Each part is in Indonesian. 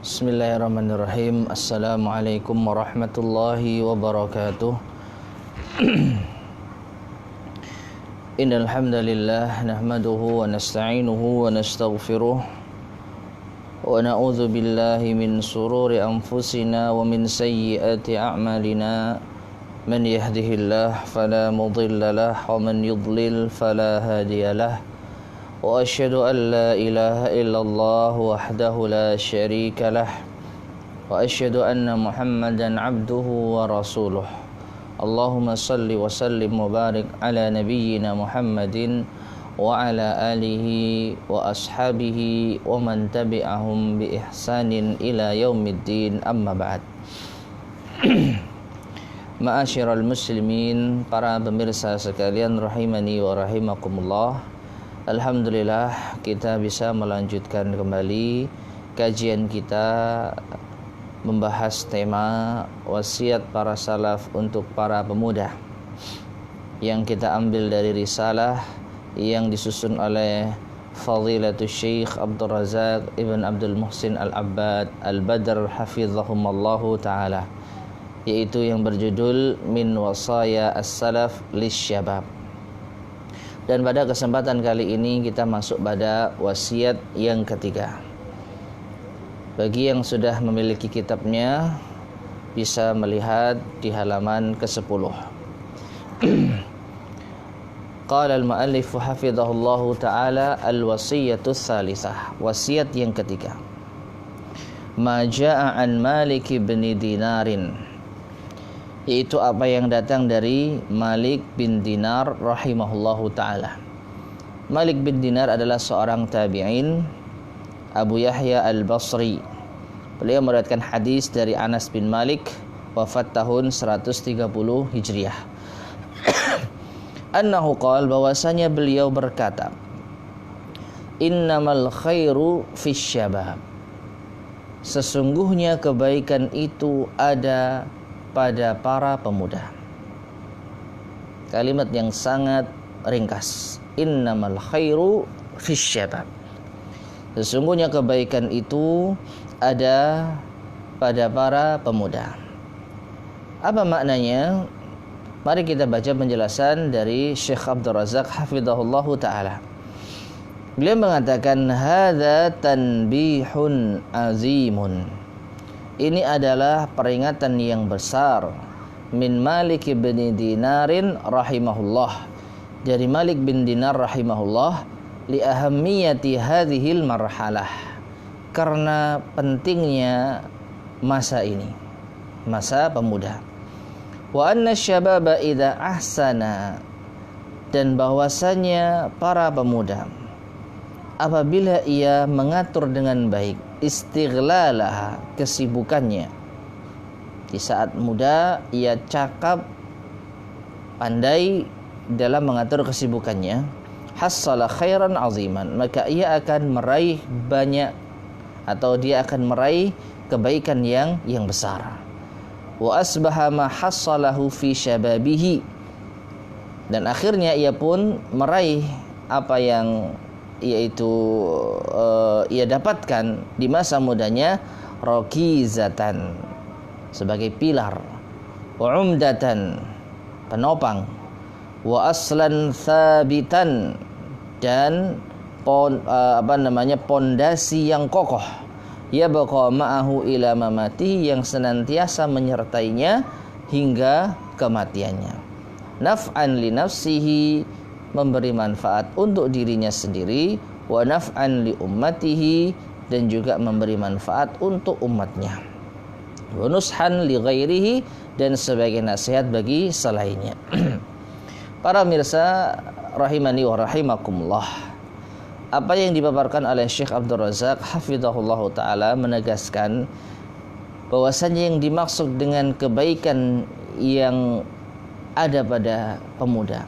Bismillahirrahmanirrahim. Assalamualaikum warahmatullahi wabarakatuh. Innal hamdalillah nahmaduhu wa nasta'inuhu wa nastaghfiruh wa na'udzu billahi min sururi anfusina wa min sayyiati a'malina. Man yahdihillahu fala mudilla lahu wa man yudlil fala hadiyalah. Wa asyhadu an la ilaha illallah wahdahu la syarika lah wa asyhadu anna Muhammadan abduhu wa rasuluh. Allahumma salli wa sallim wa barik ala nabiyyina Muhammadin wa ala alihi wa ashabihi wa man tabi'ahum bi ihsanin ila yaumiddin, amma ba'd. Ma'asyiral muslimin, para pemirsa sekalian rahimani wa rahimakumullah. Alhamdulillah kita bisa melanjutkan kembali kajian kita membahas tema wasiat para salaf untuk para pemuda yang kita ambil dari risalah yang disusun oleh Fadilatul Syekh Abdul Razak Ibn Abdul Muhsin Al-Abbad Al-Badr Hafizahumallahu Ta'ala, yaitu yang berjudul Min Wasaya As-Salaf Lisyabab. Dan pada kesempatan kali ini kita masuk pada wasiat yang ketiga. Bagi yang sudah memiliki kitabnya bisa melihat di halaman ke-10. Qala al-muallif hafizahullahu ta'ala al-wasiyatu tsalisah, wasiat yang ketiga. Ma jaa'a an Malik bin Dinarin, yaitu apa yang datang dari Malik bin Dinar rahimahullahu ta'ala. Malik bin Dinar adalah seorang tabi'in, Abu Yahya al-Basri. Beliau meriwayatkan hadis dari Anas bin Malik, wafat tahun 130 Hijriah. Annahu qala, bahwasanya beliau berkata, innamal khairu fisyabab, sesungguhnya kebaikan itu ada pada para pemuda. Kalimat yang sangat ringkas. Innamal khairu fisyabab, sesungguhnya kebaikan itu ada pada para pemuda. Apa maknanya? Mari kita baca penjelasan dari Syekh Abdul Razak hafizahullahu ta'ala. Beliau mengatakan, hadza tanbihun azimun, ini adalah peringatan yang besar, min Malik bin Dinarin rahimahullah, dari Malik bin Dinar rahimahullah, li ahammiyati hadhil marhalah, karena pentingnya masa ini, masa pemuda. Wa anna syababa idza ahsana, dan bahwasanya para pemuda apabila ia mengatur dengan baik istighlalah, kesibukannya. Di saat muda ia cakap, pandai dalam mengatur kesibukannya, hassala khairan aziman, maka ia akan meraih banyak, atau dia akan meraih kebaikan yang besar. Wa asbaha ma hassalahu fi syababihi, dan akhirnya ia pun meraih apa yang yaitu ia dapatkan di masa mudanya, raqizatan, sebagai pilar, wa umdatan, penopang, wa aslan thabitan, dan pondasi yang kokoh, ya baqa ma'ahu ila mamati, yang senantiasa menyertainya hingga kematiannya. Naf'an li nafsihi, memberi manfaat untuk dirinya sendiri, wa naf'an li ummatihi, dan juga memberi manfaat untuk umatnya, wa nushan li ghairihi, dan sebagai nasihat bagi selainnya. Para mirsa rahimani wa rahimakumullah, apa yang dipaparkan oleh Syekh Abdul Razak hafizahullahu ta'ala menegaskan bahwasanya yang dimaksud dengan kebaikan yang ada pada pemuda,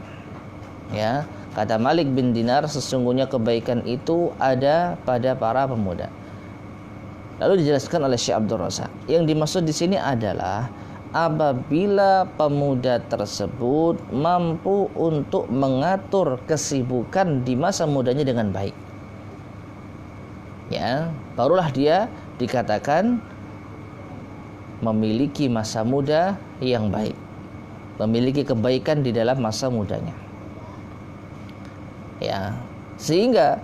ya, kata Malik bin Dinar, sesungguhnya kebaikan itu ada pada para pemuda. Lalu dijelaskan oleh Syekh Abdul Razak, yang dimaksud di sini adalah apabila pemuda tersebut mampu untuk mengatur kesibukan di masa mudanya dengan baik. ya, barulah dia dikatakan memiliki masa muda yang baik, memiliki kebaikan di dalam masa mudanya. Ya, sehingga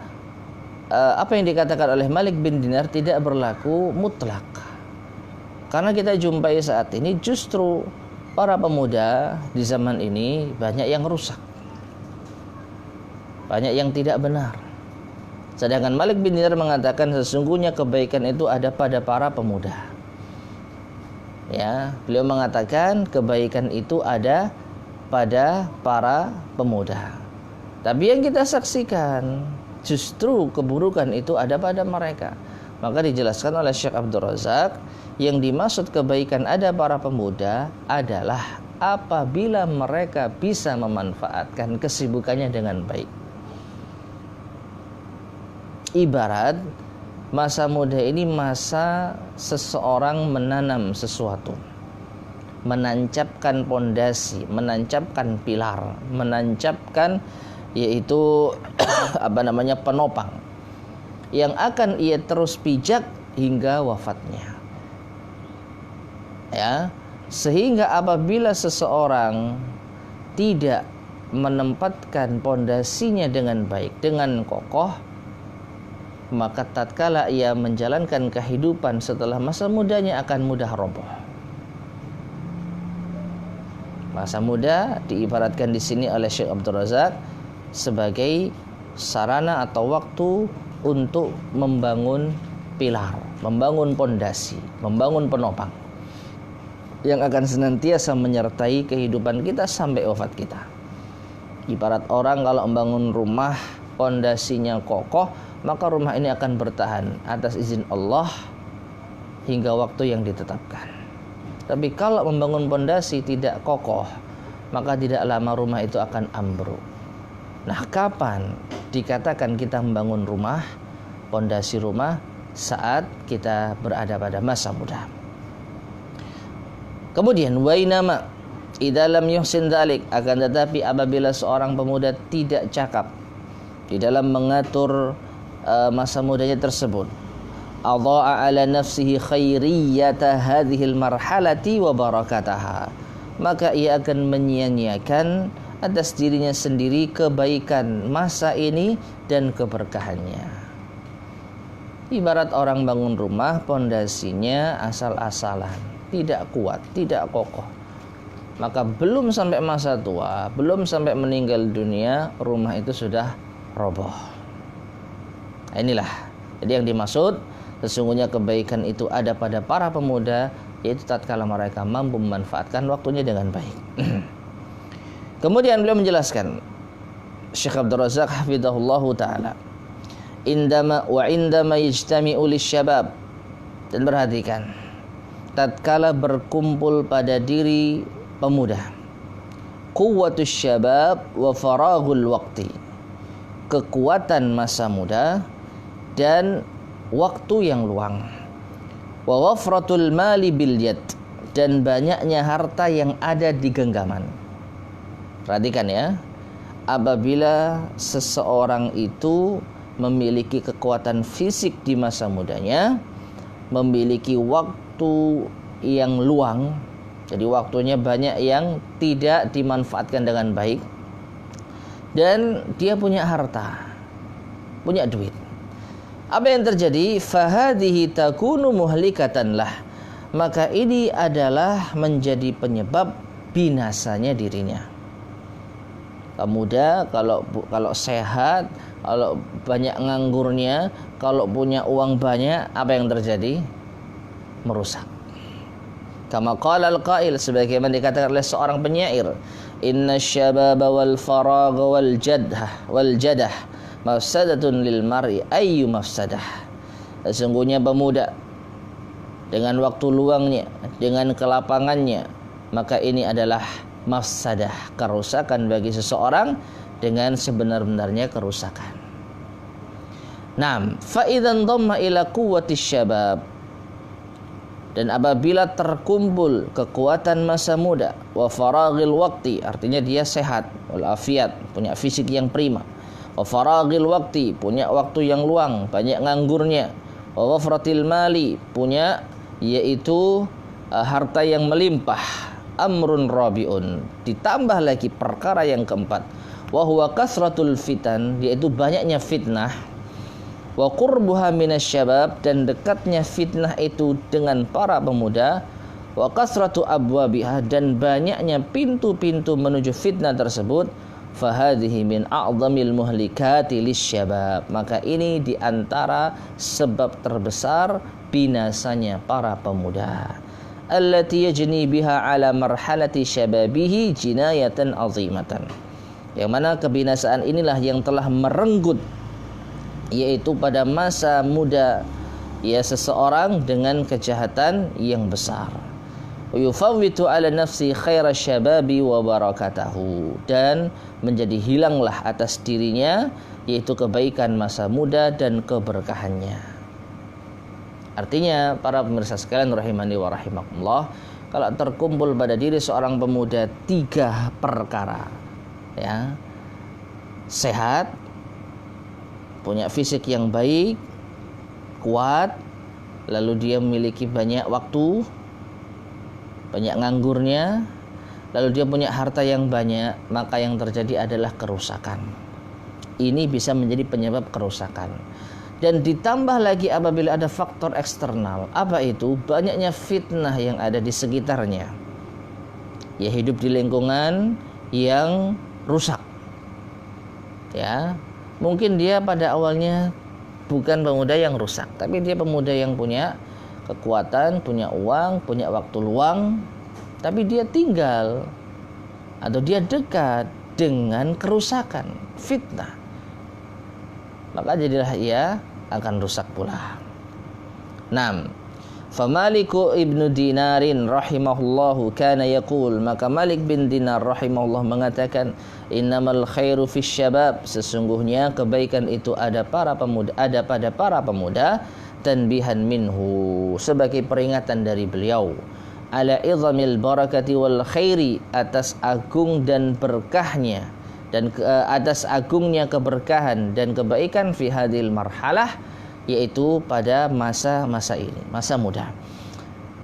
apa yang dikatakan oleh Malik bin Dinar tidak berlaku mutlak. Karena kita jumpai saat ini justru para pemuda di zaman ini banyak yang rusak, banyak yang tidak benar. Sedangkan Malik bin Dinar mengatakan sesungguhnya kebaikan itu ada pada para pemuda. Ya, beliau mengatakan kebaikan itu ada pada para pemuda. Tapi yang kita saksikan justru keburukan itu ada pada mereka. Maka dijelaskan oleh Syekh Abdul Razak, yang dimaksud kebaikan ada para pemuda adalah apabila mereka bisa memanfaatkan kesibukannya dengan baik. Ibarat masa muda ini masa seseorang menanam sesuatu, menancapkan pondasi, menancapkan pilar, menancapkan yaitu penopang yang akan ia terus pijak hingga wafatnya. Ya, sehingga apabila seseorang tidak menempatkan pondasinya dengan baik, dengan kokoh, maka tatkala ia menjalankan kehidupan setelah masa mudanya akan mudah roboh. Masa muda diibaratkan di sini oleh Syekh Abdul Razak sebagai sarana atau waktu untuk membangun pilar, membangun pondasi, membangun penopang yang akan senantiasa menyertai kehidupan kita sampai wafat kita. Ibarat orang kalau membangun rumah, pondasinya kokoh, maka rumah ini akan bertahan atas izin Allah hingga waktu yang ditetapkan. Tapi kalau membangun pondasi tidak kokoh, maka tidak lama rumah itu akan ambruk. Nah, kapan dikatakan kita membangun rumah, pondasi rumah? Saat kita berada pada masa muda. Kemudian wainama idza lam yuhsin dzalik, akan tetapi apabila seorang pemuda tidak cakap di dalam mengatur masa mudanya tersebut, adha'a ala nafsihi khairiyata hadhil marhalati wa barakataha, maka ia akan menyia-nyiakan atas dirinya sendiri kebaikan masa ini dan keberkahannya. Ibarat orang bangun rumah, pondasinya asal-asalan, tidak kuat, tidak kokoh, maka belum sampai masa tua, belum sampai meninggal dunia, rumah itu sudah roboh. Inilah jadi yang dimaksud sesungguhnya kebaikan itu ada pada para pemuda, yaitu tatkala mereka mampu memanfaatkan waktunya dengan baik. Kemudian beliau menjelaskan, Syekh Abdul Razak hafizahullahu taala, indama yajtami'u lisyabab, dan perhatikan, tatkala berkumpul pada diri pemuda quwwatus syabab wa faraghul waqti, kekuatan masa muda dan waktu yang luang, wa wafratul mali bil yad, dan banyaknya harta yang ada di genggaman. Perhatikan ya, apabila seseorang itu memiliki kekuatan fisik di masa mudanya, memiliki waktu yang luang, jadi waktunya banyak yang tidak dimanfaatkan dengan baik, dan dia punya harta, punya duit, apa yang terjadi? Fahadhihi takunu muhlikatan lah, maka ini adalah menjadi penyebab binasanya dirinya. Pemuda kalau sehat, kalau banyak nganggurnya, kalau punya uang banyak, apa yang terjadi? Merusak. Kama qala al-qail, sebagaimana dikatakan oleh seorang penyair, inna syababa wal faragha wal jadah mafsadatun lil mar'i ayyu mafsadah. Sesungguhnya pemuda dengan waktu luangnya, dengan kelapangannya, maka ini adalah mafsadah, kerusakan bagi seseorang dengan sebenar-benarnya kerusakan. Naam, fa idzan dhamma ila quwwatis syabab, dan apabila terkumpul kekuatan masa muda, wa faraghil waqti, artinya dia sehat, wal afiat, punya fisik yang prima, wa faraghil waqti, punya waktu yang luang, banyak nganggurnya, wa wafratil mali, punya yaitu harta yang melimpah, amrun rabiun, ditambah lagi perkara yang keempat, wa huwa kasratul fitan, yaitu banyaknya fitnah, wa qurbuha minasyabab, dan dekatnya fitnah itu dengan para pemuda, wa kasratu abwabiha, dan banyaknya pintu-pintu menuju fitnah tersebut, fahadhihi min a'zamil muhlikati lisyabab, maka ini diantara sebab terbesar binasanya para pemuda, allati yajni biha ala marhalati syababihi jinayatan azimatan, yang mana kebinasaan inilah yang telah merenggut, yaitu pada masa muda ya seseorang dengan kejahatan yang besar. Yufawwitu ala nafsi khaira syababi wa barakatahu, dan menjadi hilanglah atas dirinya yaitu kebaikan masa muda dan keberkahannya. Artinya para pemirsa sekalian rahimani wa rahimakumullah, kalau terkumpul pada diri seorang pemuda 3 perkara, ya, sehat, punya fisik yang baik, kuat, lalu dia memiliki banyak waktu, banyak nganggurnya, lalu dia punya harta yang banyak, maka yang terjadi adalah kerusakan. Ini bisa menjadi penyebab kerusakan. Dan ditambah lagi apabila ada faktor eksternal, apa itu? Banyaknya fitnah yang ada di sekitarnya. Ya, hidup di lingkungan yang rusak. Ya, mungkin dia pada awalnya bukan pemuda yang rusak, tapi dia pemuda yang punya kekuatan, punya uang, punya waktu luang, tapi dia tinggal atau dia dekat dengan kerusakan, fitnah, maka jadilah ia akan rusak pula. 6. Famaliku ibnu Dinarin rahimahullahu kana yaqul, maka Malik bin Dinar rahimahullah mengatakan, innamal khairu fis syabab, sesungguhnya kebaikan itu ada pada para pemuda, tanbihan minhu, sebagai peringatan dari beliau, ala izamil barakati wal khairi, atas agung dan berkahnya dan atas agungnya keberkahan dan kebaikan fi hadil marhalah, yaitu pada masa-masa ini, masa muda.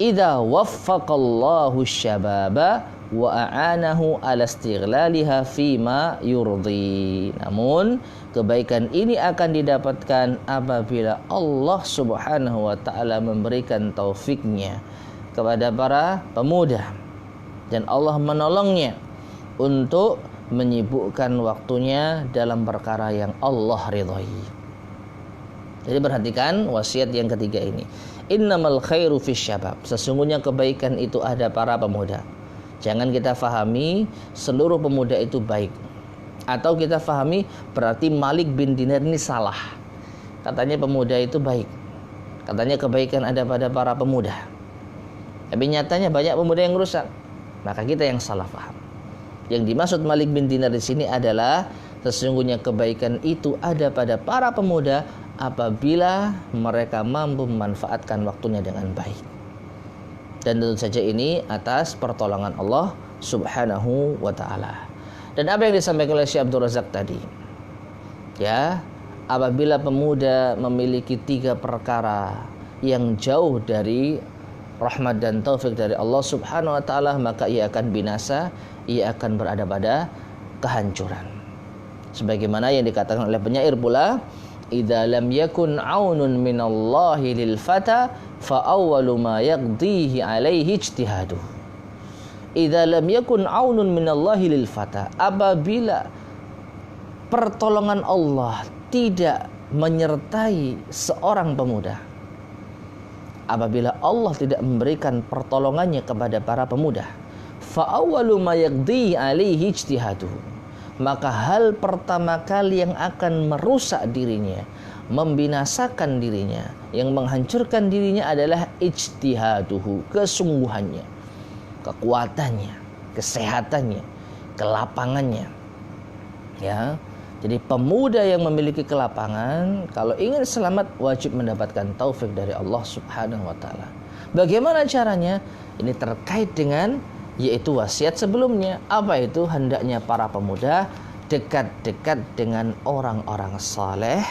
Idza waffaqallahu syababa wa a'anahu ala istighlaliha fima yurdi. Namun kebaikan ini akan didapatkan apabila Allah Subhanahu wa taala memberikan taufiknya kepada para pemuda dan Allah menolongnya untuk menyibukkan waktunya dalam perkara yang Allah ridhai. Jadi perhatikan wasiat yang ketiga ini. Innamal khairu fis syabab, sesungguhnya kebaikan itu ada para pemuda. Jangan kita fahami seluruh pemuda itu baik, atau kita fahami berarti Malik bin Dinar ini salah. Katanya pemuda itu baik, katanya kebaikan ada pada para pemuda, tapi nyatanya banyak pemuda yang rusak. Maka kita yang salah paham. Yang dimaksud Malik bin Dinar di sini adalah sesungguhnya kebaikan itu ada pada para pemuda apabila mereka mampu memanfaatkan waktunya dengan baik. Dan tentu saja ini atas pertolongan Allah Subhanahu wa taala. Dan apa yang disampaikan oleh Syekh Abdul Razak tadi, ya, apabila pemuda memiliki 3 perkara yang jauh dari rahmat dan taufik dari Allah Subhanahu wa taala, maka ia akan binasa, ia akan berada pada kehancuran. Sebagaimana yang dikatakan oleh penyair pula, idza lam yakun aunun minallahi lil fata fa awwalu ma yaqdihi alaihi ijtihadu. Idza lam yakun aunun minallahi lil fata, apabila pertolongan Allah tidak menyertai seorang pemuda, apabila Allah tidak memberikan pertolongannya kepada para pemuda, fa awwalu ma yaqdihi alaihi ijtihadu, maka hal pertama kali yang akan merusak dirinya, membinasakan dirinya, yang menghancurkan dirinya adalah ijtihaduhu, kesungguhannya, kekuatannya, kesehatannya, kelapangannya. Ya, jadi pemuda yang memiliki kelapangan kalau ingin selamat wajib mendapatkan taufik dari Allah Subhanahu wa taala. Bagaimana caranya? Ini terkait dengan yaitu wasiat sebelumnya. Apa itu? Hendaknya para pemuda dekat-dekat dengan orang-orang saleh,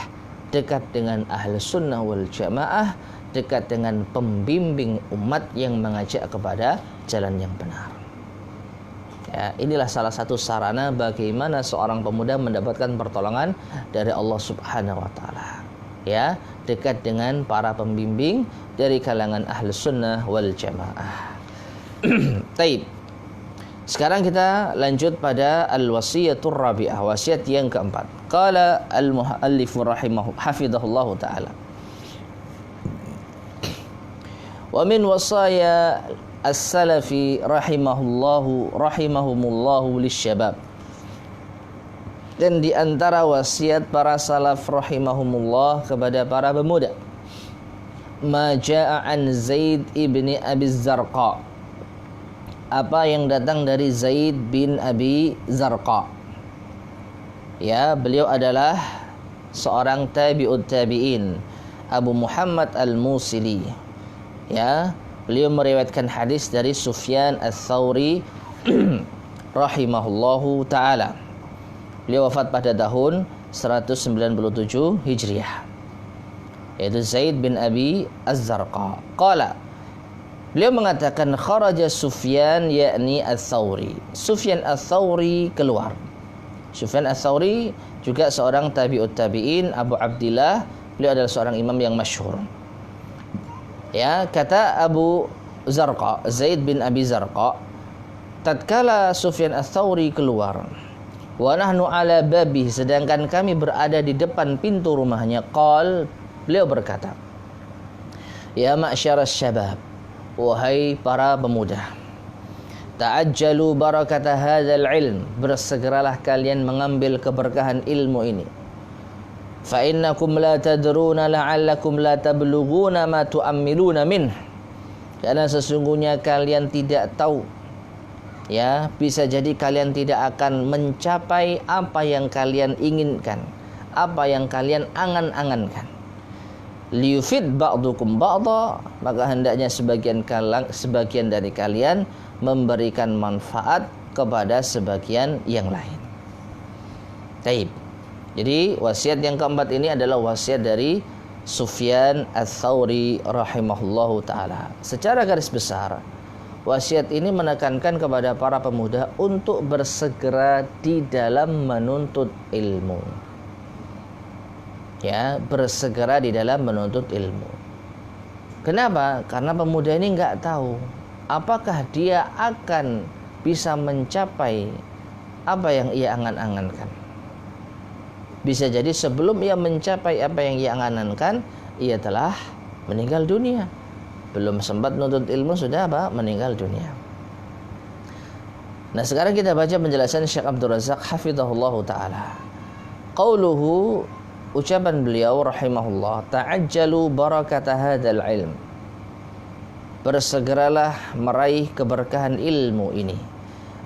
dekat dengan ahli sunnah wal jamaah, dekat dengan pembimbing umat yang mengajak kepada jalan yang benar. Ya, inilah salah satu sarana bagaimana seorang pemuda mendapatkan pertolongan dari Allah Subhanahu wa taala. Ya, dekat dengan para pembimbing dari kalangan ahli sunnah wal jamaah. Taib. Sekarang kita lanjut pada al-wasiyatur rabi'ah, wasiat yang keempat. Qala al-muallif hafidhahullahu taala. Wa min wasaya as-salafi rahimahumullahu lisyabab. Dan di antara wasiat para salaf rahimahumullah kepada para pemuda, ma jaa an Zaid ibni Abi Zarqa, apa yang datang dari Zaid bin Abi Zarqa. Ya, beliau adalah seorang tabi'ut tabi'in, Abu Muhammad al-Musili. Ya, beliau meriwayatkan hadis dari Sufyan ats-Tsauri rahimahullahu taala. Beliau wafat pada tahun 197 Hijriah. Yaitu Zaid bin Abi Az-Zarqa. Qala, beliau mengatakan kharaja Sufyan yakni ats-Tsauri. Sufyan ats-Tsauri keluar. Sufyan ats-Tsauri juga seorang tabi'ut tabi'in, Abu Abdillah. Beliau adalah seorang imam yang masyhur. Ya, kata Abu Zarqa, Zaid bin Abi Zarqa, tatkala Sufyan ats-Tsauri keluar, wa nahnu ala babih, sedangkan kami berada di depan pintu rumahnya, qal, beliau berkata, ya ma'syaras syabab, wahai para pemuda, ta'ajjalu barakata hadzal ilm, bersegeralah kalian mengambil keberkahan ilmu ini. Fa innakum la tadruna la'allakum la tablughuna ma tu'ammiluna min. Karena sesungguhnya kalian tidak tahu, ya, bisa jadi kalian tidak akan mencapai apa yang kalian inginkan, apa yang kalian angan-angankan. Liyufid ba'dukum ba'dha, maka hendaknya sebagian dari kalian memberikan manfaat kepada sebagian yang lain. Taib. Jadi wasiat yang keempat ini adalah wasiat dari Sufyan ats-Tsauri rahimahullahu taala. Secara garis besar, wasiat ini menekankan kepada para pemuda untuk bersegera di dalam menuntut ilmu. Ya, bersegera di dalam menuntut ilmu. Kenapa? Karena pemuda ini nggak tahu apakah dia akan bisa mencapai apa yang ia angan-angankan. Bisa jadi sebelum ia mencapai apa yang ia angan-angankan, ia telah meninggal dunia. Belum sempat menuntut ilmu sudah meninggal dunia. Nah, sekarang kita baca penjelasan Syekh Abdul Razak hafizahullahu taala. Qauluhu, ucapan beliau rahimahullah, ta'ajjalu barakata hadzal ilm. Bersegeralah meraih keberkahan ilmu ini.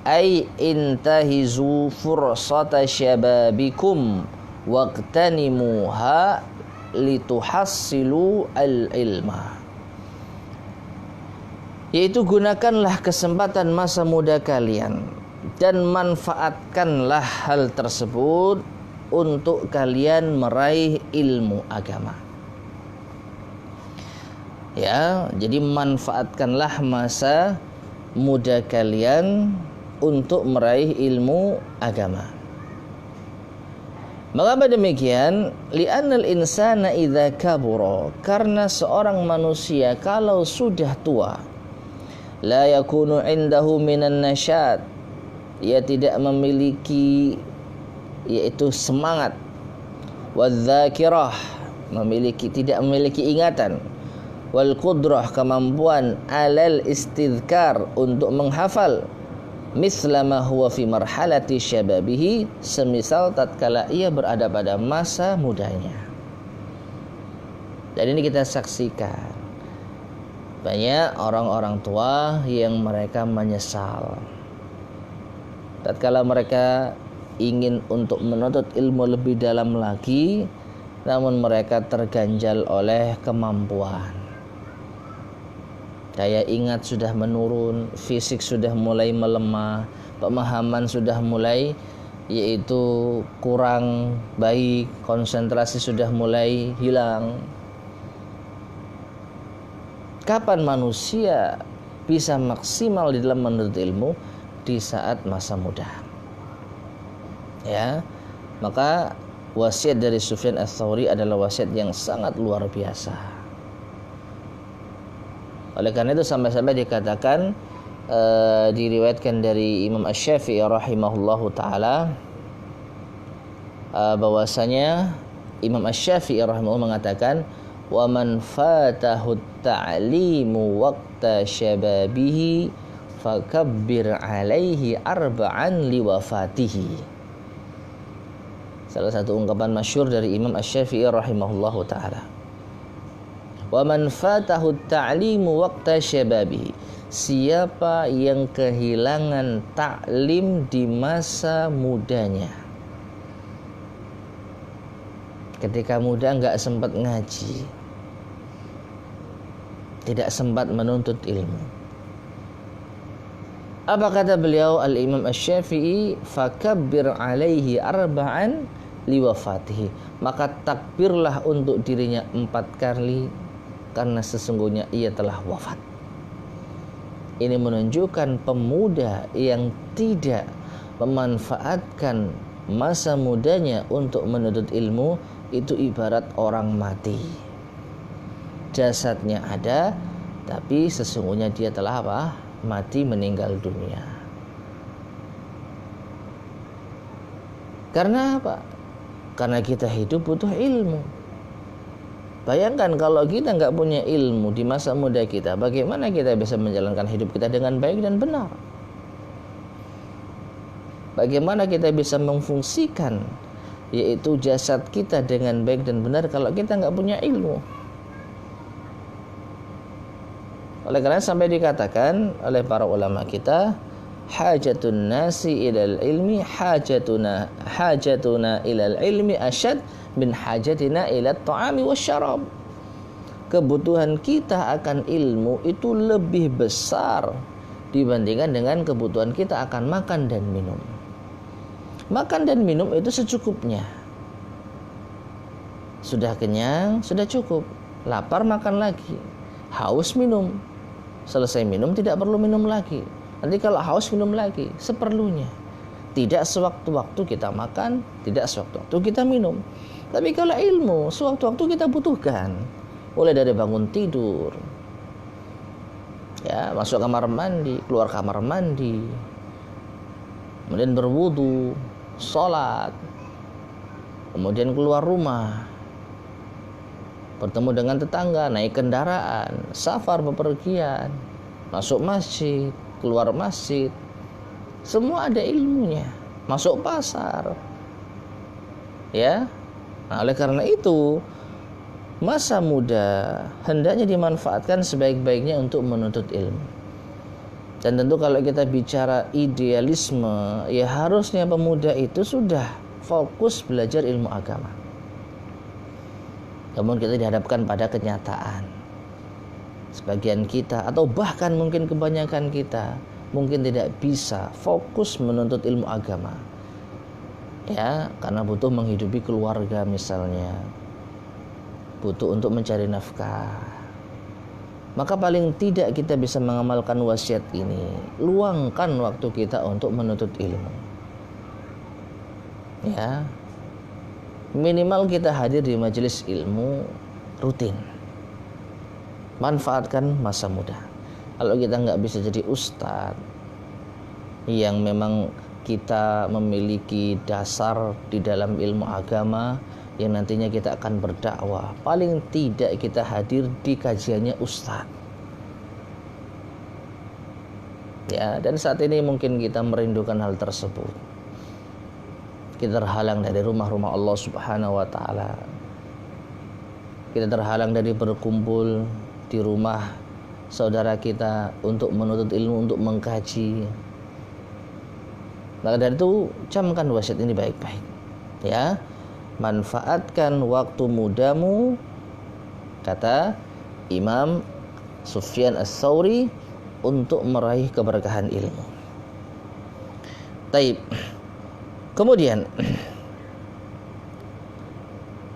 Ai intahizu fursata syababikum waqtanimuha lituhassilu al-ilma. Yaitu gunakanlah kesempatan masa muda kalian dan manfaatkanlah hal tersebut untuk kalian meraih ilmu agama. Ya, jadi manfaatkanlah masa muda kalian untuk meraih ilmu agama. Mengapa demikian? Li'annal insana idza kabura, karena seorang manusia kalau sudah tua, la yakunu indahu minan nasyat, ia tidak memiliki yaitu semangat, wadzakirah, tidak memiliki ingatan, wal qudrah, kemampuan, alal istidhkar, untuk menghafal, misla ma huwa fi marhalati syababihi, semisal tatkala ia berada pada masa mudanya. Dan ini kita saksikan banyak orang-orang tua yang mereka menyesal tatkala mereka ingin untuk menuntut ilmu lebih dalam lagi, namun mereka terganjal oleh kemampuan. Daya ingat sudah menurun, fisik sudah mulai melemah, pemahaman sudah mulai yaitu kurang baik, konsentrasi sudah mulai hilang. Kapan manusia bisa maksimal di dalam menuntut ilmu? Di saat masa muda. Ya, maka wasiat dari Sufyan Ats-Tsauri adalah wasiat yang sangat luar biasa. Oleh karena itu sampai-sampai dikatakan, diriwayatkan dari Imam Asy-Syafi'i rahimahullahu taala, bahwasanya Imam Asy-Syafi'i rahimahullah mengatakan, wa man fatahu ta'limu waqta syababihi fakabbir alaihi arba'an liwafatihi. Salah satu ungkapan masyhur dari Imam Asy-Syafi'i rahimahullahu taala. Wa man fatahu ta'limu waqta syababihi, siapa yang kehilangan taklim di masa mudanya. Ketika muda enggak sempat ngaji, tidak sempat menuntut ilmu. Apa kata beliau Al-Imam Asy-Syafi'i? Fakabbir alaihi arba'an liwafatihi, maka takbirlah untuk dirinya 4 kali karena sesungguhnya ia telah wafat. Ini menunjukkan pemuda yang tidak memanfaatkan masa mudanya untuk menuntut ilmu itu ibarat orang mati. Jasadnya ada, tapi sesungguhnya dia telah apa? Mati, meninggal dunia. Karena apa? Karena kita hidup butuh ilmu. Bayangkan kalau kita nggak punya ilmu di masa muda kita, bagaimana kita bisa menjalankan hidup kita dengan baik dan benar? Bagaimana kita bisa memfungsikan yaitu jasad kita dengan baik dan benar kalau kita nggak punya ilmu? Oleh karena sampai dikatakan oleh para ulama kita, hajatun nasi ilal ilmi hajatuna ilal ilmi asyad min hajatina ila ta'ami wasyarab. Kebutuhan kita akan ilmu itu lebih besar dibandingkan dengan kebutuhan kita akan makan dan minum. Makan dan minum itu secukupnya. Sudah kenyang, sudah cukup. Lapar, makan lagi. Haus, minum. Selesai minum, tidak perlu minum lagi. Nanti kalau haus, minum lagi. Seperlunya. Tidak sewaktu-waktu kita makan, tidak sewaktu-waktu kita minum. Tapi kalau ilmu, sewaktu-waktu kita butuhkan. Mulai dari bangun tidur, ya, masuk kamar mandi, keluar kamar mandi, kemudian berwudu, sholat, kemudian keluar rumah, bertemu dengan tetangga, naik kendaraan, safar, bepergian, masuk masjid, keluar masjid, semua ada ilmunya. Masuk pasar, ya. Nah, oleh karena itu masa muda hendaknya dimanfaatkan sebaik-baiknya untuk menuntut ilmu. Dan tentu kalau kita bicara idealisme, ya harusnya pemuda itu sudah fokus belajar ilmu agama. Namun kita dihadapkan pada kenyataan. Sebagian kita atau bahkan mungkin kebanyakan kita mungkin tidak bisa fokus menuntut ilmu agama. Ya, karena butuh menghidupi keluarga misalnya. Butuh untuk mencari nafkah. Maka paling tidak kita bisa mengamalkan wasiat ini. Luangkan waktu kita untuk menuntut ilmu. Ya. Minimal kita hadir di majelis ilmu rutin. Manfaatkan masa muda. Kalau kita nggak bisa jadi ustadz yang memang kita memiliki dasar di dalam ilmu agama yang nantinya kita akan berdakwah, paling tidak kita hadir di kajiannya ustadz. Ya, dan saat ini mungkin kita merindukan hal tersebut. Kita terhalang dari rumah-rumah Allah Subhanahu wa taala. Kita terhalang dari berkumpul di rumah saudara kita untuk menuntut ilmu, untuk mengkaji. Maka dari itu camkan wasiat ini baik-baik. Ya. Manfaatkan waktu mudamu, kata Imam Sufyan Ats-Tsauri, untuk meraih keberkahan ilmu. Taib. Kemudian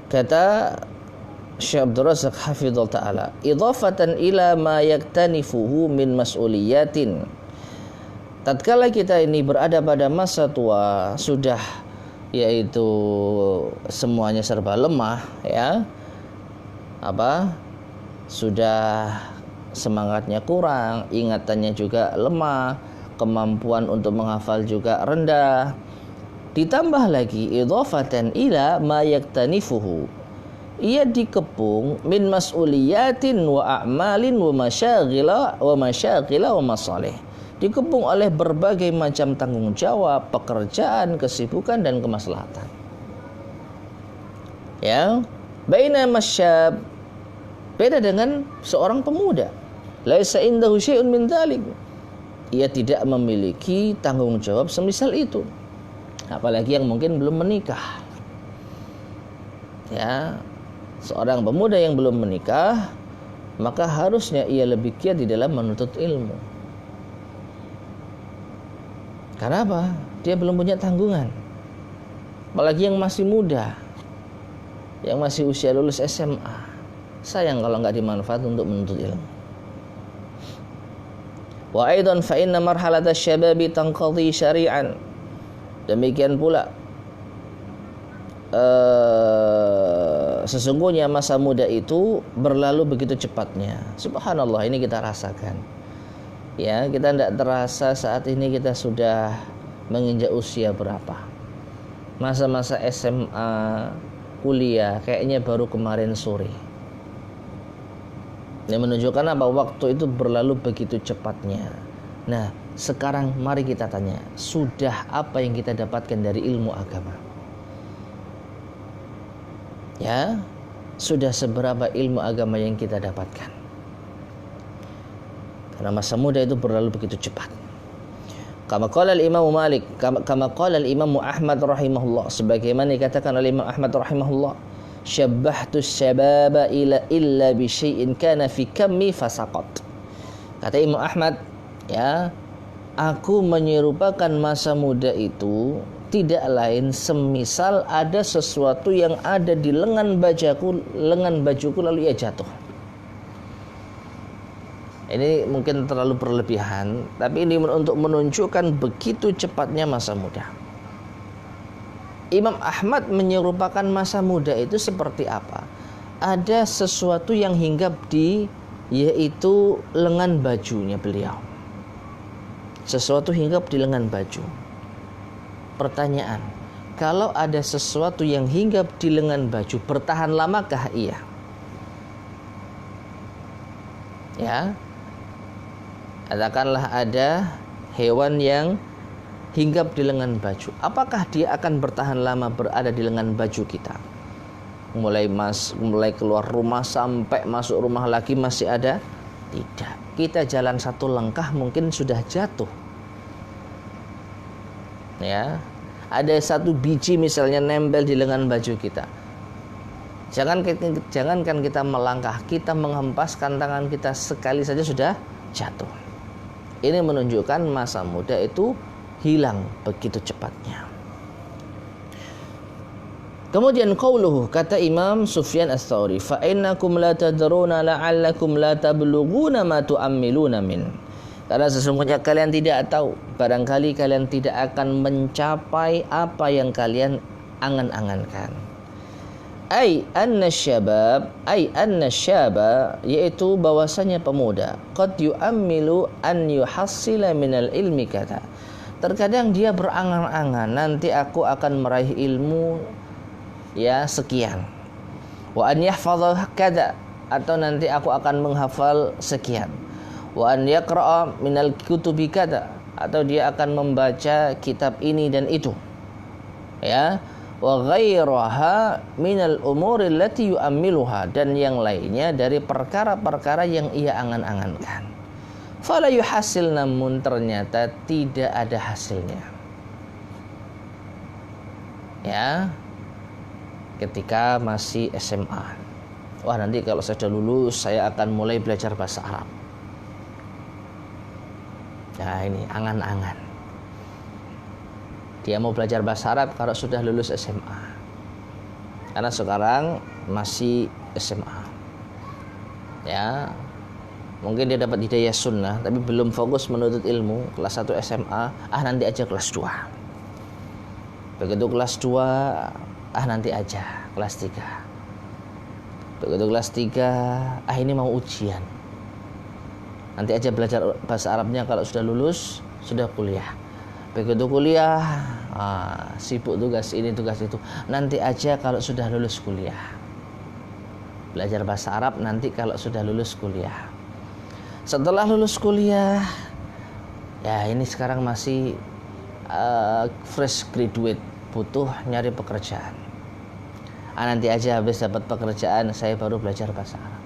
kata Syekh Abdul Razak hafizallahu taala, idhafatan ila ma yaktanifuhu min mas'uliyatin. Tatkala kita ini berada pada masa tua, sudah yaitu semuanya serba lemah, ya. Sudah semangatnya kurang, ingatannya juga lemah, kemampuan untuk menghafal juga rendah. Ditambah lagi idhafatan ila ma yaktanifuhu, ia dikepung min mas'uliyatin wa a'malin wa masyaghila wa masalih, dikepung oleh berbagai macam tanggung jawab, pekerjaan, kesibukan dan kemaslahatan. Ya, baina masyab, beda dengan seorang pemuda. Laisa indahu syai'un min dzalik, ia tidak memiliki tanggung jawab semisal itu. Apalagi yang mungkin belum menikah. Ya, seorang pemuda yang belum menikah, maka harusnya ia lebih giat di dalam menuntut ilmu. Karena apa? Dia belum punya tanggungan. Apalagi yang masih muda, yang masih usia lulus SMA. Sayang kalau nggak dimanfaatkan untuk menuntut ilmu. Wa aidan fa inna marhalata asy-syababi tanqadhi syari'an. Demikian pula sesungguhnya masa muda itu berlalu begitu cepatnya. Subhanallah, ini kita rasakan. Ya, kita tidak terasa saat ini kita sudah menginjak usia berapa. Masa-masa SMA, kuliah kayaknya baru kemarin sore. Ini menunjukkan apa? Waktu itu berlalu begitu cepatnya. Nah, sekarang mari kita tanya, sudah apa yang kita dapatkan dari ilmu agama? Ya, sudah seberapa ilmu agama yang kita dapatkan? Karena masa muda itu berlalu begitu cepat. Kama qala al-Imam Malik, kama qala al-Imam Ahmad rahimahullah, sebagaimana dikatakan oleh Imam Ahmad rahimahullah, syabbahtu syababa illa bi syai'in kana fi kammi fasaqat. Kata Imam Ahmad, ya, aku menyerupakan masa muda itu tidak lain semisal ada sesuatu yang ada di lengan bajuku lalu ia jatuh. Ini mungkin terlalu berlebihan, tapi ini untuk menunjukkan begitu cepatnya masa muda. Imam Ahmad menyerupakan masa muda itu seperti apa? Ada sesuatu yang hinggap di, yaitu lengan bajunya beliau. Sesuatu hinggap di lengan baju. Pertanyaan, kalau ada sesuatu yang hinggap di lengan baju, bertahan lamakah ia? Ya, katakanlah ada hewan yang hinggap di lengan baju. Apakah dia akan bertahan lama berada di lengan baju kita? Mulai keluar rumah sampai masuk rumah lagi masih ada? Tidak. Kita jalan satu langkah mungkin sudah jatuh. Ya, ada satu biji misalnya nempel di lengan baju kita. Jangankan kita melangkah, kita menghempaskan tangan kita sekali saja sudah jatuh. Ini menunjukkan masa muda itu hilang begitu cepatnya. Kemudian qauluhu, kata Imam Sufyan Ats-Tsauri, fa innakum la tadruna la'allakum la tablughuna ma tu'ammiluna min. Karena sesungguhnya kalian tidak tahu, barangkali kalian tidak akan mencapai apa yang kalian angan-angankan. Anna syaba, yaitu bahwasanya pemuda, qad yu'ammilu an yuhassila minal ilmi kata. Terkadang dia berangan-angan, nanti aku akan meraih ilmu ya sekian. Wa an yahfadha kada, atau nanti aku akan menghafal sekian. Wa an yaqra'a minal kutubi kada, atau dia akan membaca kitab ini dan itu. Ya, wa ghairaha minal umuri allati yu'ammiluha, dan yang lainnya dari perkara-perkara yang ia angan-angankan. Fala yuhasil, namun ternyata tidak ada hasilnya. Ya, ketika masih SMA, wah nanti kalau saya sudah lulus saya akan mulai belajar bahasa Arab. Nah ini angan-angan. Dia mau belajar bahasa Arab kalau sudah lulus SMA. Karena sekarang masih SMA. Ya. Mungkin dia dapat hidayah sunnah tapi belum fokus menuntut ilmu, kelas 1 SMA, nanti aja kelas 2. Begitu kelas 2, nanti aja kelas 3. Begitu kelas 3, ini mau ujian. Nanti aja belajar bahasa Arabnya kalau sudah lulus, sudah kuliah. Begitu kuliah, sibuk tugas ini, tugas itu. Nanti aja kalau sudah lulus kuliah. Belajar bahasa Arab nanti kalau sudah lulus kuliah. Setelah lulus kuliah, ya ini sekarang masih fresh graduate, butuh nyari pekerjaan. Nanti aja habis dapat pekerjaan saya baru belajar bahasa Arab.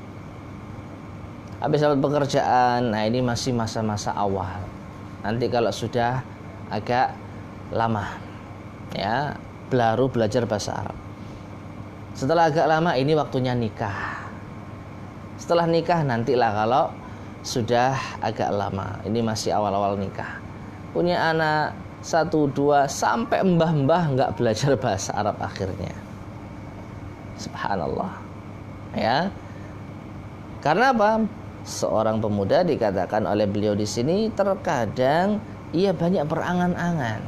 Habis dapat pekerjaan, ini masih masa-masa awal. Nanti kalau sudah agak lama, ya baru belajar bahasa Arab. Setelah agak lama ini waktunya nikah. Setelah nikah nantilah kalau sudah agak lama, ini masih awal-awal nikah, punya anak 1, 2 sampai mbah-mbah nggak belajar bahasa Arab akhirnya. Subhanallah. Ya. Karena apa? Seorang pemuda dikatakan oleh beliau di sini terkadang ia banyak berangan-angan.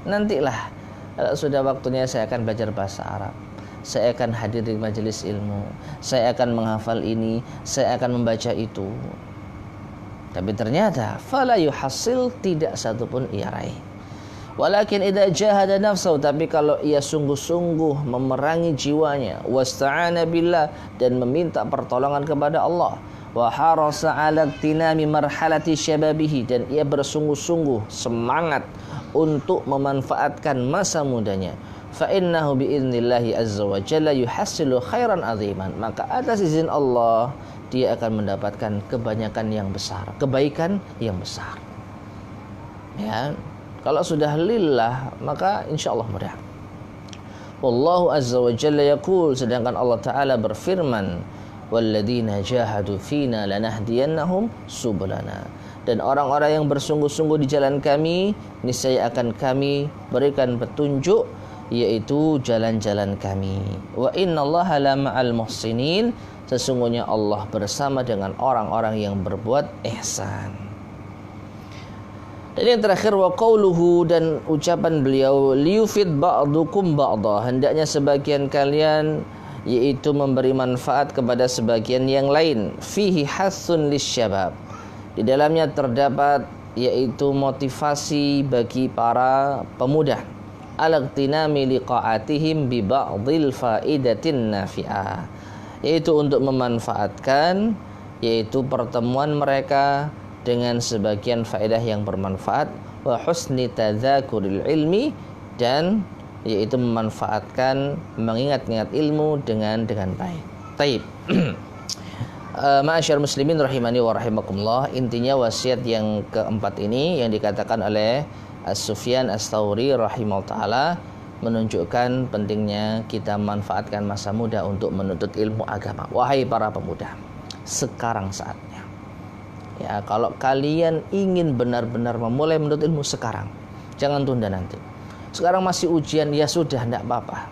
Nantilah kalau sudah waktunya saya akan belajar bahasa Arab. Saya akan hadir di majelis ilmu. Saya akan menghafal ini, saya akan membaca itu. Tapi ternyata fala yuhassil, tidak satupun ia raih. Walakin idza jahada nafsahu, tapi kalau ia sungguh-sungguh memerangi jiwanya, wasta'ana billah, dan meminta pertolongan kepada Allah, wa harasa 'ala tinami marhalati syababihi, dan ia bersungguh-sungguh semangat untuk memanfaatkan masa mudanya, fa innahu bi'idnillahi azza wa jalla yuhassilu khairan 'aziman, maka atas izin Allah dia akan mendapatkan kebanyakan yang besar, kebaikan yang besar. Ya, kalau sudah lillah maka insyaallah mudah. Wallahu azza wa jalla yaqul, sedangkan Allah taala berfirman, walladzina jahadu fina lanahdiyannahum subulana, dan orang-orang yang bersungguh-sungguh di jalan kami niscaya akan kami berikan petunjuk, yaitu jalan-jalan kami. Wa innallaha la ma'al muhsinin, sesungguhnya Allah bersama dengan orang-orang yang berbuat ihsan. Dan yang terakhir, wa qauluhu, dan ucapan beliau, liyufid ba'dukum ba'da, hendaknya sebagian kalian yaitu memberi manfaat kepada sebagian yang lain. Fihi hasun lisyabab, di dalamnya terdapat yaitu motivasi bagi para pemuda, al-ightinami liqa'atihim bi ba'dil faidatin nafi'ah, yaitu untuk memanfaatkan yaitu pertemuan mereka dengan sebagian faedah yang bermanfaat, wa husni tadzakuril ilmi, dan yaitu memanfaatkan mengingat-ingat ilmu dengan baik. Taib. Ma'asyar muslimin rahimani wa rahimakumullah, intinya wasiat yang keempat ini yang dikatakan oleh As-Sufyan Ats-Tsauri rahimahullah taala menunjukkan pentingnya kita manfaatkan masa muda untuk menuntut ilmu agama. Wahai para pemuda, sekarang saatnya. Ya, kalau kalian ingin benar-benar memulai menuntut ilmu sekarang, jangan tunda nanti. Sekarang masih ujian, ya sudah, tidak apa-apa.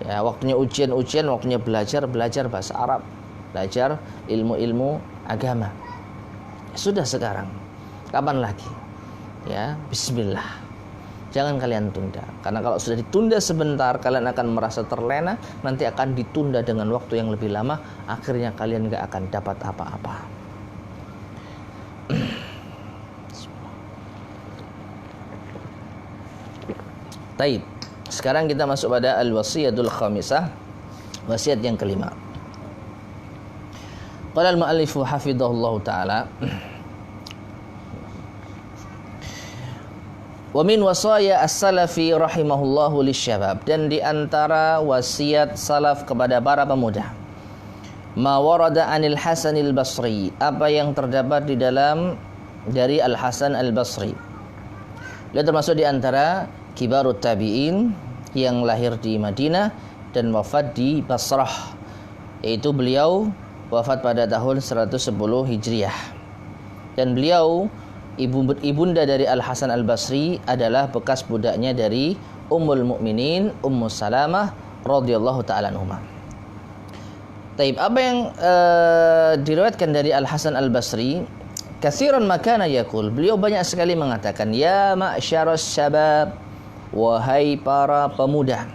Ya, waktunya ujian, waktunya belajar bahasa Arab, belajar ilmu-ilmu agama. Ya, sudah sekarang. Kapan lagi? Ya, bismillah. Jangan kalian tunda, karena kalau sudah ditunda sebentar kalian akan merasa terlena, nanti akan ditunda dengan waktu yang lebih lama, akhirnya kalian gak akan dapat apa-apa. Taib. Sekarang kita masuk pada al-wasiyatul khamisah, wasiat yang kelima. Qala al-mu'allifu hafidhahullahu taala, wa min wasaya as-salafi rahimahullahu lisyabab, dan di antara wasiat salaf kepada para pemuda, ma warada anil Hasanil Basri, apa yang terdapat di dalam dari Al-Hasan Al-Basri. Dia termasuk di antara kibarut tabi'in yang lahir di Madinah dan wafat di Basrah, yaitu beliau wafat pada tahun 110 Hijriah. Dan beliau ibunda dari Al Hasan Al Basri adalah bekas budaknya dari Ummul Mukminin Ummu Salamah radhiyallahu taala anhuma. Taib, apa yang diriwayatkan dari Al Hasan Al Basri, katsiran makana yaqul, beliau banyak sekali mengatakan, ya ma'syaras syabab, wahai para pemuda,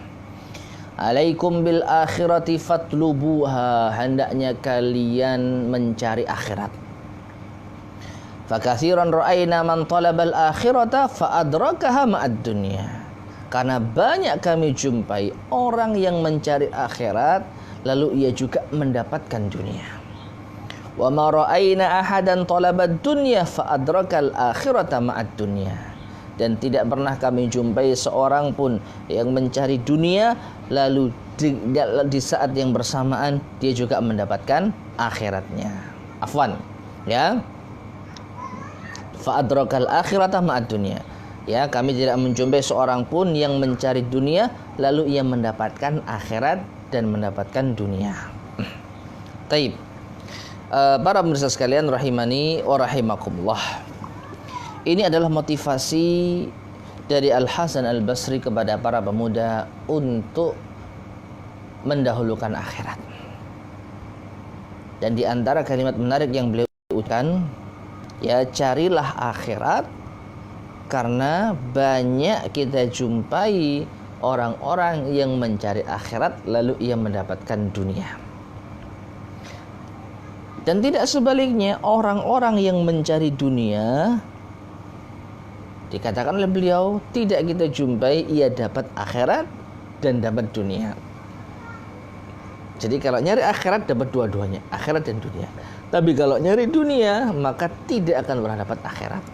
alaikum bil akhirati fatlubuha, hendaknya kalian mencari akhirat. Fakatsiran ra'ayna man talabal akhirata fa adrakaha ma'ad dunya. Karena banyak kami jumpai orang yang mencari akhirat lalu ia juga mendapatkan dunia. Wa ma ra'ayna ahadan talabad dunya fa adrakal akhirata ma'ad dunya. Dan tidak pernah kami jumpai seorang pun yang mencari dunia lalu di saat yang bersamaan dia juga mendapatkan akhiratnya. Afwan, ya. Fa adrakal akhirata ma'ad dunya. Ya, kami tidak menjumpai seorang pun yang mencari dunia lalu ia mendapatkan akhirat dan mendapatkan dunia. Taib. Para pemirsa sekalian rahimani wa rahimakumullah. Ini adalah motivasi dari Al Hasan Al Basri kepada para pemuda untuk mendahulukan akhirat. Dan di antara kalimat menarik yang beliau ucapkan, ya, carilah akhirat karena banyak kita jumpai orang-orang yang mencari akhirat lalu ia mendapatkan dunia. Dan tidak sebaliknya, orang-orang yang mencari dunia, dikatakan oleh beliau, tidak kita jumpai ia dapat akhirat dan dapat dunia. Jadi kalau nyari akhirat dapat dua-duanya, akhirat dan dunia. Tapi kalau nyari dunia maka tidak akan pernah dapat akhirat.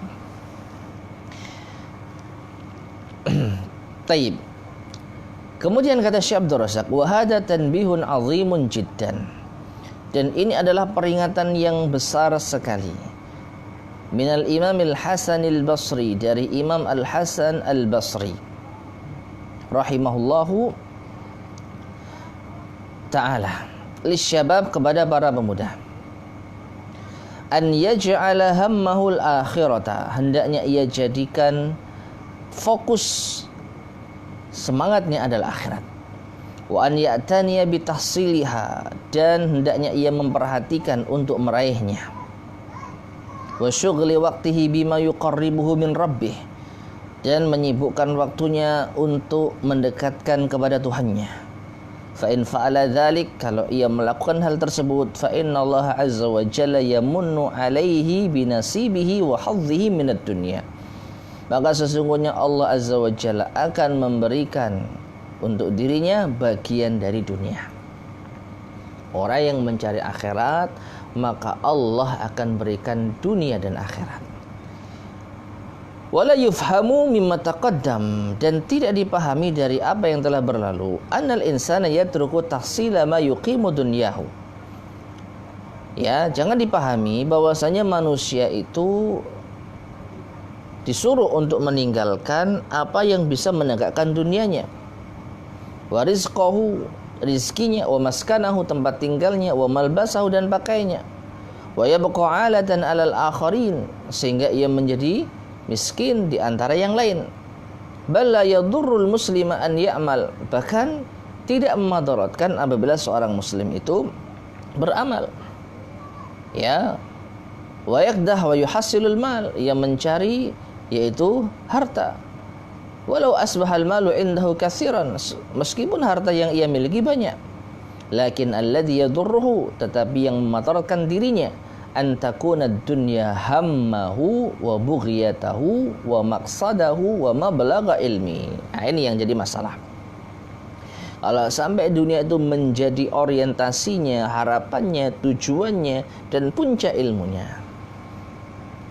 Taib. Kemudian kata Syekh Abdul Razak, wa hadza tanbihun 'azimun jiddan. Dan ini adalah peringatan yang besar sekali. Minal Imam Al-Hasan Al-Basri, dari Imam Al-Hasan Al-Basri rahimahullahu ta'ala, lisyabab, kepada para pemuda, an yaj'ala hammahul akhirata, hendaknya ia jadikan fokus semangatnya adalah akhirat. Wa an ya'taniya bitahsiliha, dan hendaknya ia memperhatikan untuk meraihnya. Wa syughli waqtihi bima yuqarribuhu min rabbih, dan menyibukkan waktunya untuk mendekatkan kepada Tuhannya. Fa in fa'ala dzalik, kalau ia melakukan hal tersebut, fa innallaha azza wa jalla yamunnu alaihi binasibihi wa hadhihi minad dunya, maka sesungguhnya Allah azza wa jalla akan memberikan untuk dirinya bagian dari dunia. Orang yang mencari akhirat, maka Allah akan berikan dunia dan akhirat. Wala yufhamu mimma taqaddam, dan tidak dipahami dari apa yang telah berlalu, annal insana yatruku tahsila ma yuqimu dunyahu. Ya, jangan dipahami bahwasanya manusia itu disuruh untuk meninggalkan apa yang bisa menegakkan dunianya. Wa rizqahu, rizkinya, wa maskanahu, tempat tinggalnya, wa malbasahu, dan pakainya, wa yabqa 'alatan 'alal akharin, sehingga ia menjadi miskin di antara yang lain. Bal la yadurrul muslima an ya'mal, bahkan tidak memadaratkan apabila seorang muslim itu beramal. Ya, wa yakdah wa yuhassilul mal, ia mencari yaitu harta. Walau asbahal malu indahu katsiran, meskipun harta yang ia miliki banyak. Lakin alladhi yadurruhu, tetapi yang memadaratkan dirinya, an takuna dunya hammahu wa bughyatahu wa maqsadahu wa mablagha ilmi. Nah, ini yang jadi masalah. Kalau sampai dunia itu menjadi orientasinya, harapannya, tujuannya, dan puncak ilmunya.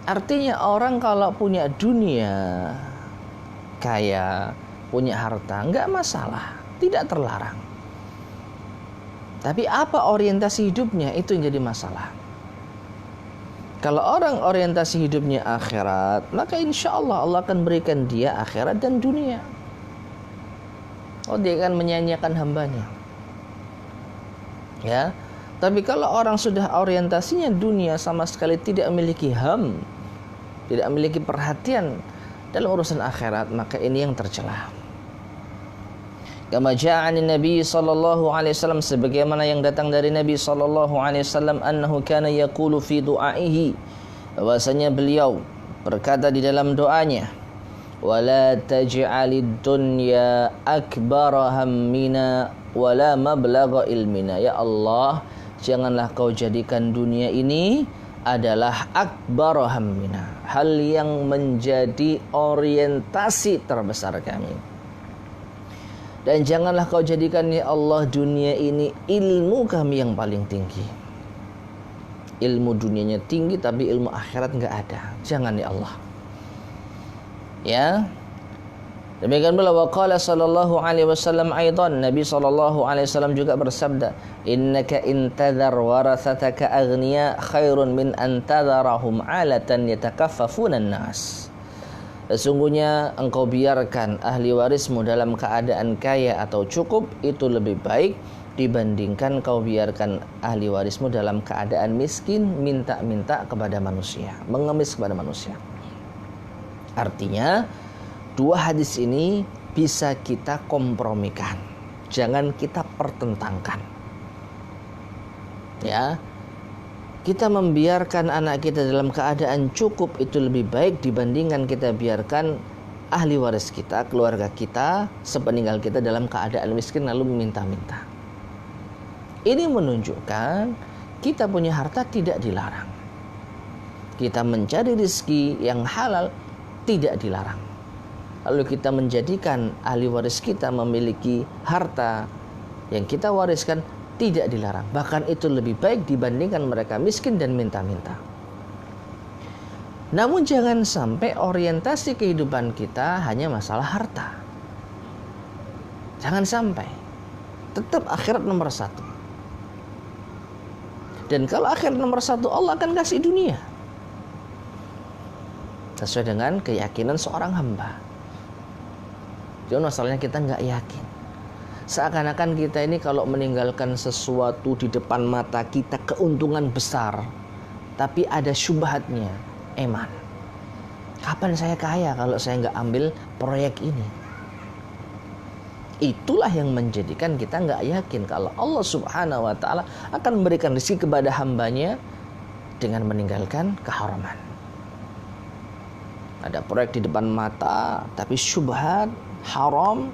Artinya orang kalau punya dunia, kaya, punya harta, enggak masalah, tidak terlarang. Tapi apa orientasi hidupnya, itu yang jadi masalah. Kalau orang orientasi hidupnya akhirat, maka insya Allah Allah akan berikan dia akhirat dan dunia. Oh, dia akan menyanyiakan hambanya. Ya, tapi kalau orang sudah orientasinya dunia, sama sekali tidak memiliki ham, tidak memiliki perhatian dalam urusan akhirat, maka ini yang tercela. Kama ja'a 'an Nabi sallallahu alaihi wasallam, sebagaimana yang datang dari Nabi sallallahu alaihi wasallam, annahu kana yaqulu fi du'aihi, bahwasanya beliau berkata di dalam doanya, wala taj'alid dunya akbara hammina wala mablagha ilmina. Ya Allah, janganlah kau jadikan dunia ini adalah akbar hammina, hal yang menjadi orientasi terbesar kami. Dan janganlah kau jadikan, ya Allah, dunia ini ilmu kami yang paling tinggi. Ilmu dunianya tinggi tapi ilmu akhirat enggak ada. Jangan, ya Allah. Ya. Demikian pula waqala sallallahu alaihi wasallam aidan, Nabi sallallahu alaihi wasallam juga bersabda, innaka intadhar warathataka aghniya khairun min antadharahum alatan yatakaffafuna an-nas. Sesungguhnya engkau biarkan ahli warismu dalam keadaan kaya atau cukup, itu lebih baik dibandingkan kau biarkan ahli warismu dalam keadaan miskin, minta-minta kepada manusia, mengemis kepada manusia. Artinya dua hadis ini bisa kita kompromikan, jangan kita pertentangkan. Ya, kita membiarkan anak kita dalam keadaan cukup itu lebih baik dibandingkan kita biarkan ahli waris kita, keluarga kita, sepeninggal kita dalam keadaan miskin lalu meminta-minta. Ini menunjukkan kita punya harta tidak dilarang. Kita mencari rezeki yang halal tidak dilarang. Lalu kita menjadikan ahli waris kita memiliki harta yang kita wariskan tidak dilarang. Bahkan itu lebih baik dibandingkan mereka miskin dan minta-minta. Namun jangan sampai orientasi kehidupan kita hanya masalah harta. Jangan sampai. Tetap akhirat nomor satu. Dan kalau akhirat nomor satu, Allah akan kasih dunia. Sesuai dengan keyakinan seorang hamba. Jadi masalahnya kita nggak yakin. Seakan-akan kita ini kalau meninggalkan sesuatu di depan mata kita keuntungan besar, tapi ada syubhatnya, eman. Kapan saya kaya kalau saya nggak ambil proyek ini? Itulah yang menjadikan kita nggak yakin kalau Allah Subhanahu Wa Taala akan memberikan rezeki kepada hambanya dengan meninggalkan keharaman. Ada proyek di depan mata, tapi syubhat, haram,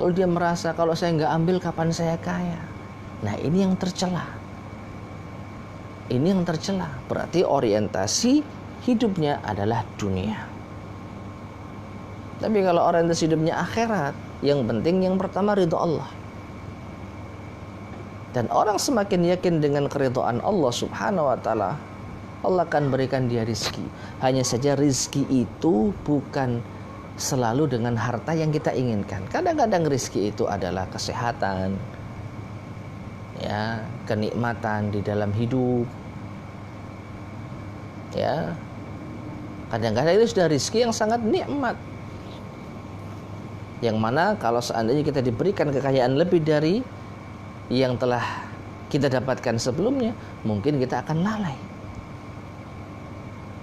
lalu dia merasa kalau saya nggak ambil kapan saya kaya. Nah, ini yang tercela. Ini yang tercela. Berarti orientasi hidupnya adalah dunia. Tapi kalau orientasi hidupnya akhirat, yang penting yang pertama ridho Allah. Dan orang semakin yakin dengan keridhaan Allah Subhanahu Wa Taala, Allah akan berikan dia rizki. Hanya saja rizki itu bukan selalu dengan harta yang kita inginkan. Kadang-kadang rizki itu adalah kesehatan, ya, kenikmatan di dalam hidup, ya. Kadang-kadang itu sudah rizki yang sangat nikmat, yang mana kalau seandainya kita diberikan kekayaan lebih dari yang telah kita dapatkan sebelumnya, mungkin kita akan lalai.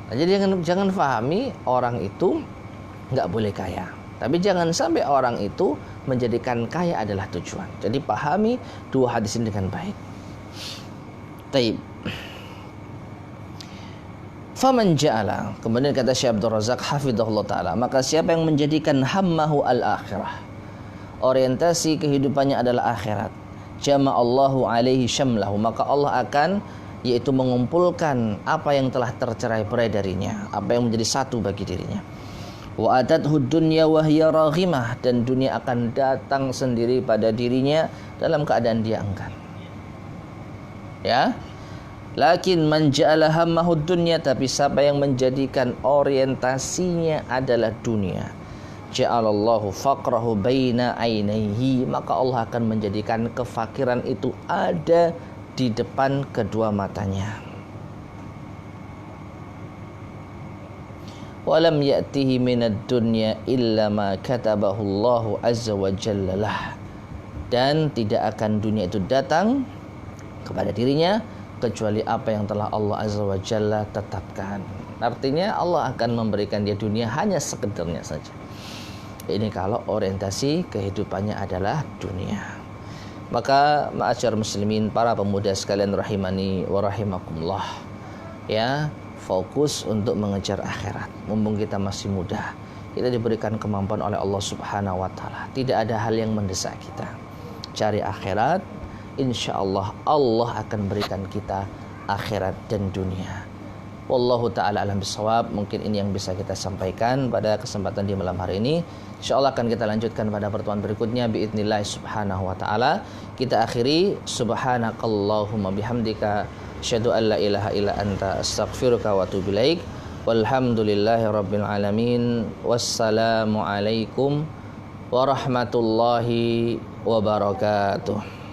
Nah, jadi jangan fahami orang itu nggak boleh kaya, tapi jangan sampai orang itu menjadikan kaya adalah tujuan. Jadi pahami dua hadis ini dengan baik. Taib. Faman ja'ala, kemudian kata Syekh Abdul Razak hafizahullah taala, maka siapa yang menjadikan hammahu al-akhirah, orientasi kehidupannya adalah akhirat, jama'allahu alaihi syamlahu, maka Allah akan yaitu mengumpulkan apa yang telah tercerai-berai darinya, apa yang menjadi satu bagi dirinya. Wa atathu dunya wa hiya raghimah, dan dunia akan datang sendiri pada dirinya dalam keadaan dia enggan. Ya. Lakin man ja'ala hammahu dunya, tapi siapa yang menjadikan orientasinya adalah dunia, ja'alallahu faqrahu baina ainaihi, maka Allah akan menjadikan kefakiran itu ada di depan kedua matanya. Walam ya'tihi minad dunya illa ma katabahu Allahu azza wa jalla lah, dan tidak akan dunia itu datang kepada dirinya kecuali apa yang telah Allah Azza wa Jalla tetapkan. Artinya Allah akan memberikan dia dunia hanya sekedarnya saja. Ini kalau orientasi kehidupannya adalah dunia. Maka ma'asyar muslimin, para pemuda sekalian rahimani wa rahimakumullah, ya, fokus untuk mengejar akhirat. Mumpung kita masih muda, kita diberikan kemampuan oleh Allah Subhanahu wa taala. Tidak ada hal yang mendesak kita. Cari akhirat, insya Allah Allah akan berikan kita akhirat dan dunia. Wallahu ta'ala alam bisawab. Mungkin ini yang bisa kita sampaikan pada kesempatan di malam hari ini. InsyaAllah akan kita lanjutkan pada pertemuan berikutnya biidznillah subhanahu wa ta'ala. Kita akhiri subhanakallahumma bihamdika asyhadu an la ilaha illa anta astaghfiruka wa atubu ilaik. Walhamdulillahi rabbil alamin. Wassalamu alaikum warahmatullahi wabarakatuh.